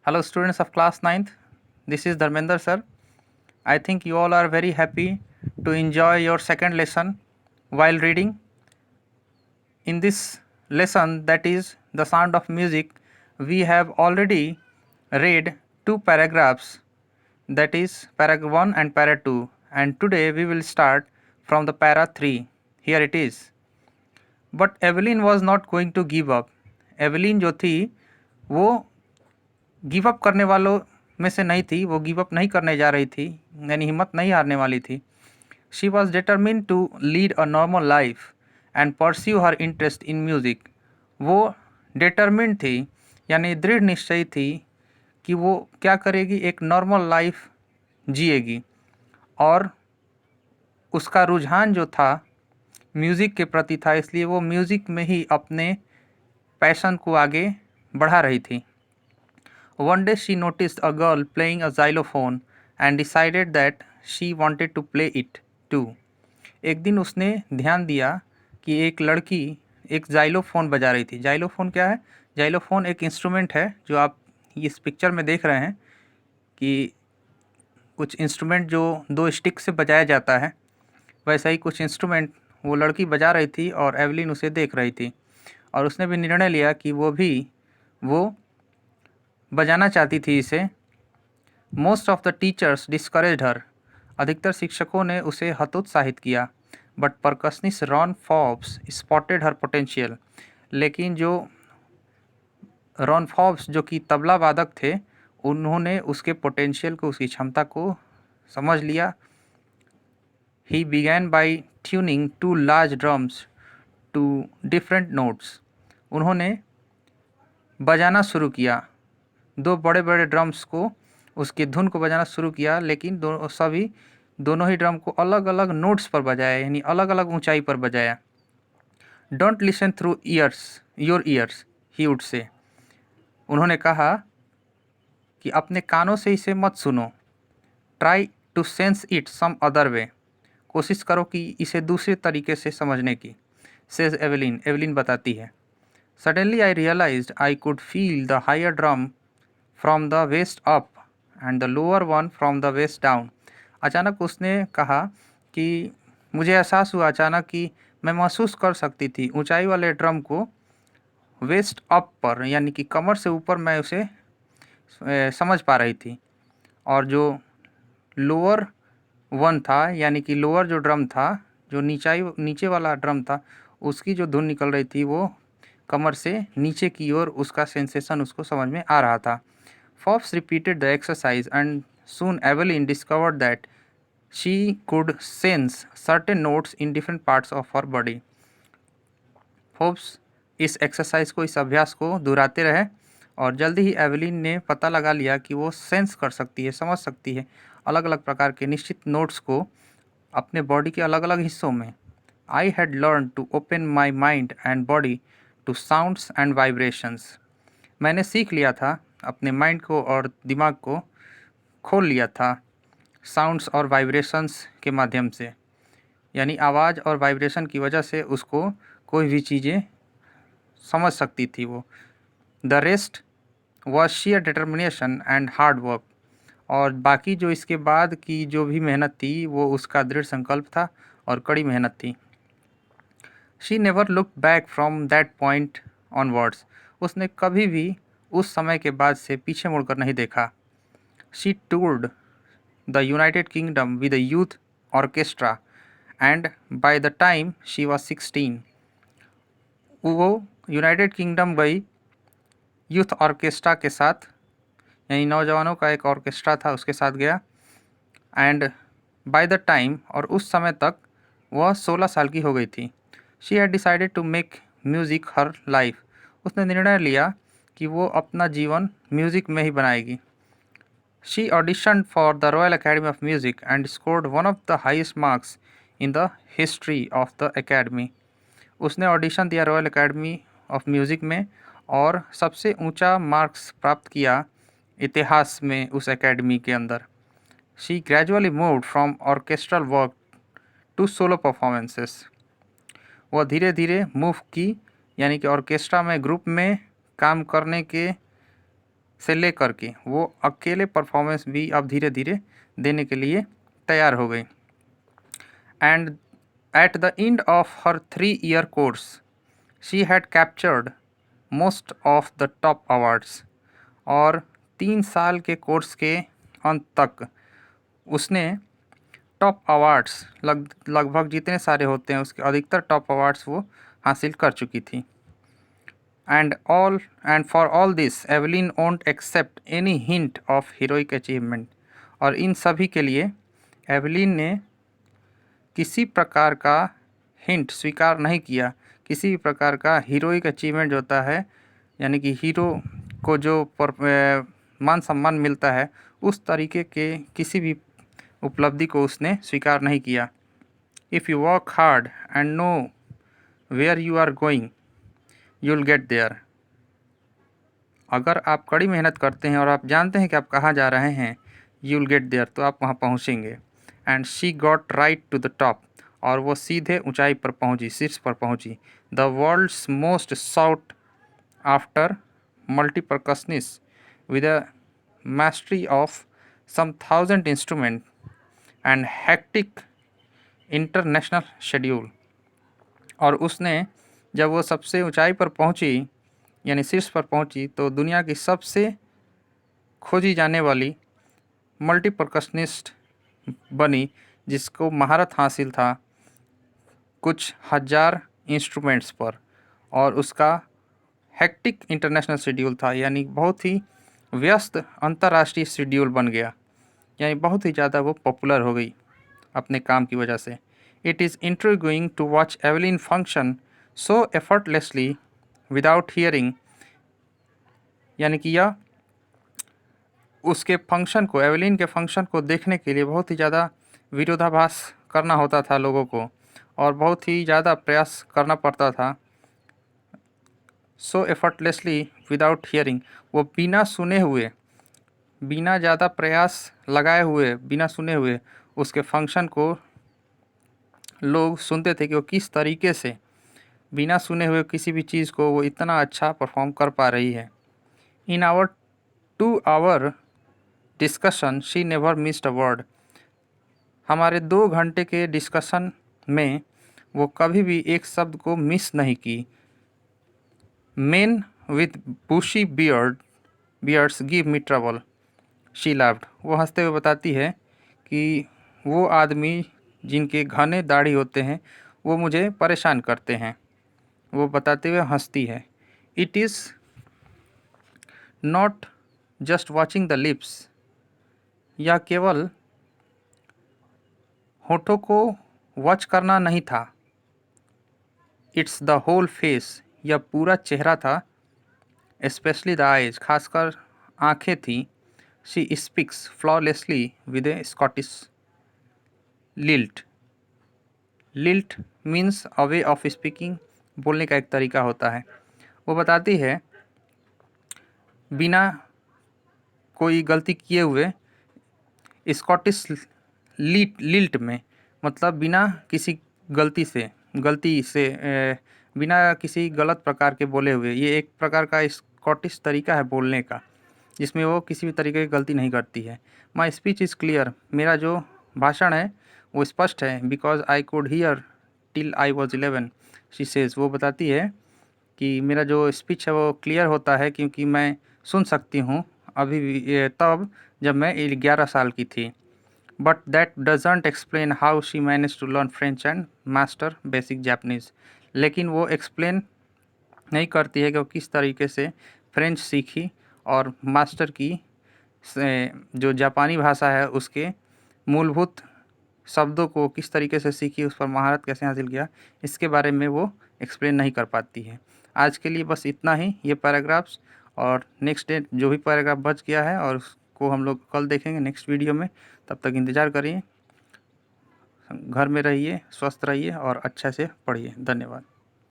Hello students of class ninth. This is Dharmender sir. I think you all are very happy to enjoy your second lesson while reading. In this lesson, that is the sound of music, we have already read two paragraphs, that is para 1 and para 2, and today we will start from the para 3. Here it is. But Evelyn was not going to give up. Evelyn जो थी वो give up करने वालों में से नहीं थी, वो गिव अप नहीं करने जा रही थी, यानी हिम्मत नहीं हारने वाली थी. She was determine to lead a normal life and pursue her interest in music. वो डिटरमिन थी, यानी दृढ़ निश्चयी थी कि वो क्या करेगी, एक नॉर्मल लाइफ जिएगी, और उसका रुझान जो था म्यूज़िक के प्रति था, इसलिए वो म्यूज़िक में ही अपने पैशन को आगे बढ़ा रही थी. One day she noticed a girl playing a xylophone and decided that she wanted to play it too. एक दिन उसने ध्यान दिया कि एक लड़की एक जाइलोफोन बजा रही थी. जाइलोफोन क्या है? जाइलोफोन एक इंस्ट्रूमेंट है जो आप इस पिक्चर में देख रहे हैं कि कुछ इंस्ट्रूमेंट जो दो स्टिक से बजाया जाता है, वैसा ही कुछ इंस्ट्रूमेंट वो लड़की बजा रही थी और एवलिन उसे देख रही थी, और उसने भी निर्णय लिया कि वो बजाना चाहती थी इसे. Most of the teachers discouraged her. अधिकतर शिक्षकों ने उसे हतोत्साहित किया. But percussionist Ron Forbes spotted her potential. लेकिन जो रॉन फॉब्स जो कि तबला वादक थे, उन्होंने उसके पोटेंशियल को, उसकी क्षमता को समझ लिया. He began by tuning to large drums to different notes. उन्होंने बजाना शुरू किया, दो बड़े बड़े ड्रम्स को, उसकी धुन को बजाना शुरू किया, लेकिन दोनों ही ड्रम को अलग अलग नोट्स पर बजाया, यानी अलग अलग ऊंचाई पर बजाया. Don't listen through your years he would say. उन्होंने कहा कि अपने कानों से इसे मत सुनो. Try to sense it some other way. कोशिश करो कि इसे दूसरे तरीके से समझने की. Says Evelyn. एवलिन बताती है. Suddenly I realised I could feel the higher drum from the waist up and the lower one from the waist down. अचानक उसने कहा कि मुझे एहसास हुआ अचानक कि मैं महसूस कर सकती थी ऊंचाई वाले ड्रम को वेस्ट अप पर, यानी कि कमर से ऊपर मैं उसे समझ पा रही थी, और जो लोअर वन था, यानी कि लोअर जो ड्रम था, जो नीचे वाला ड्रम था, उसकी जो धुन निकल रही थी वो कमर से नीचे की ओर, उसका सेंसेशन उसको समझ में आ रहा था. Forbes repeated the exercise and soon Evelyn discovered that she could sense certain notes in different parts of her body. Forbes इस एक्सरसाइज को, इस अभ्यास को दोहराते रहे, और जल्दी ही एवलिन ने पता लगा लिया कि वो सेंस कर सकती है, समझ सकती है अलग अलग प्रकार के निश्चित नोट्स को अपने बॉडी के अलग अलग हिस्सों में. I had learn to open my mind and body to sounds and vibrations. मैंने सीख लिया था, अपने माइंड को और दिमाग को खोल लिया था साउंड्स और वाइब्रेशंस के माध्यम से, यानी आवाज़ और वाइब्रेशन की वजह से उसको कोई भी चीज़ें समझ सकती थी वो. The rest was share determination and hard work. और बाकी जो इसके बाद की जो भी मेहनत थी वो उसका दृढ़ संकल्प था और कड़ी मेहनत थी. She never look back from that point onwards. उसने कभी भी उस समय के बाद से पीछे मुड़कर नहीं देखा. She toured the United Kingdom with a youth orchestra and by the time she was 16. वो यूनाइटेड किंगडम गई यूथ ऑर्केस्ट्रा के साथ, यानी नौजवानों का एक ऑर्केस्ट्रा था, उसके साथ गया. एंड बाय द टाइम, और उस समय तक वह 16 साल की हो गई थी. She had decided to make music her life. उसने निर्णय लिया कि वो अपना जीवन म्यूज़िक में ही बनाएगी. She auditioned for the royal academy of music and scored one of the highest marks in the history of the academy. उसने ऑडिशन दिया रॉयल अकेडमी ऑफ म्यूज़िक में और सबसे ऊंचा मार्क्स प्राप्त किया इतिहास में उस एकेडमी के अंदर. She gradually moved from orchestral work to solo performances. वह धीरे धीरे मूव की, यानी कि ऑर्केस्ट्रा में, ग्रुप में काम करने के से लेकर के वो अकेले परफॉर्मेंस भी अब धीरे धीरे देने के लिए तैयार हो गई। And at the end of her 3-year course she had captured most of the top awards. और 3 साल के कोर्स के अंत तक उसने टॉप अवार्ड्स लगभग जितने सारे होते हैं उसके अधिकतर टॉप अवार्ड्स वो हासिल कर चुकी थी। And for all this Evelyn won't accept any hint of heroic achievement. और इन सभी के लिए एवलिन ने किसी प्रकार का हिंट स्वीकार नहीं किया। किसी भी प्रकार का हीरोइक अचीवमेंट जो होता है, यानी कि हीरो को जो मान सम्मान मिलता है, उस तरीके के किसी भी उपलब्धि को उसने स्वीकार नहीं किया। If you work hard and know where you are going you will get there. अगर आप कड़ी मेहनत करते हैं और आप जानते हैं कि आप कहाँ जा रहे हैं, यू विल गेट देयर, तो आप वहाँ पहुँचेंगे। And she got right to the top. और वो सीधे ऊंचाई पर पहुँची, शीर्ष पर पहुँची। The world's most sought after multipercussionist with a mastery of some 1,000 instrument and hectic international schedule। और उसने जब वो सबसे ऊंचाई पर पहुंची, यानी शीर्ष पर पहुंची, तो दुनिया की सबसे खोजी जाने वाली मल्टीपर्कशनिस्ट बनी, जिसको महारत हासिल था कुछ हज़ार इंस्ट्रूमेंट्स पर। और उसका हेक्टिक इंटरनेशनल शेड्यूल था, यानी बहुत ही व्यस्त अंतर्राष्ट्रीय शेड्यूल बन गया, यानी बहुत ही ज़्यादा वो पॉपुलर हो गई अपने काम की वजह से। It is intriguing to watch Evelyn function so effortlessly without hearing. यानी कि यह उसके फंक्शन को, एवलिन के फंक्शन को देखने के लिए बहुत ही ज़्यादा विरोधाभास करना होता था लोगों को, और बहुत ही ज़्यादा प्रयास करना पड़ता था। सो एफर्टलेसली विदाउट हियरिंग, वो बिना सुने हुए, बिना ज़्यादा प्रयास लगाए हुए, बिना सुने हुए उसके फंक्शन को लोग सुनते थे कि वो किस तरीके से बिना सुने हुए किसी भी चीज़ को वो इतना अच्छा परफॉर्म कर पा रही है। In our 2 hour discussion she never missed a word. हमारे 2 घंटे के डिस्कशन में वो कभी भी एक शब्द को मिस नहीं की। Men with bushy beards give me trouble, she laughed. वो हंसते हुए बताती है कि वो आदमी जिनके घने दाढ़ी होते हैं वो मुझे परेशान करते हैं। वो बताते हुए हंसती है। It is not just watching the lips, यह केवल होठों को वॉच करना नहीं था। इट्स द होल फेस, यह पूरा चेहरा था। स्पेशली द आइज, खासकर आँखें थी। She speaks flawlessly with A Scottish lilt. Lilt means a way of speaking, बोलने का एक तरीका होता है। वो बताती है बिना कोई गलती किए हुए, स्कॉटिश लिल्ट में मतलब बिना किसी गलती से बिना किसी गलत प्रकार के बोले हुए। ये एक प्रकार का स्कॉटिश तरीका है बोलने का, जिसमें वो किसी भी तरीके की गलती नहीं करती है। माई स्पीच इज़ क्लियर, मेरा जो भाषण है वो स्पष्ट है। Because I could hear till I was 11, she says. वो बताती है कि मेरा जो स्पीच है वो क्लियर होता है क्योंकि मैं सुन सकती हूँ अभी भी, तब जब मैं 11 साल की थी। But that doesn't explain how she manage to learn French and master basic Japanese. लेकिन वो एक्सप्लेन नहीं करती है कि वो किस तरीके से फ्रेंच सीखी और मास्टर की जो जापानी भाषा है उसके मूलभूत शब्दों को किस तरीके से सीखी, उस पर महारत कैसे हासिल किया, इसके बारे में वो एक्सप्लेन नहीं कर पाती है। आज के लिए बस इतना ही, ये पैराग्राफ्स, और नेक्स्ट डे जो भी पैराग्राफ बच गया है और उसको हम लोग कल देखेंगे नेक्स्ट वीडियो में। तब तक इंतज़ार करिए, घर में रहिए, स्वस्थ रहिए और अच्छे से पढ़िए। धन्यवाद।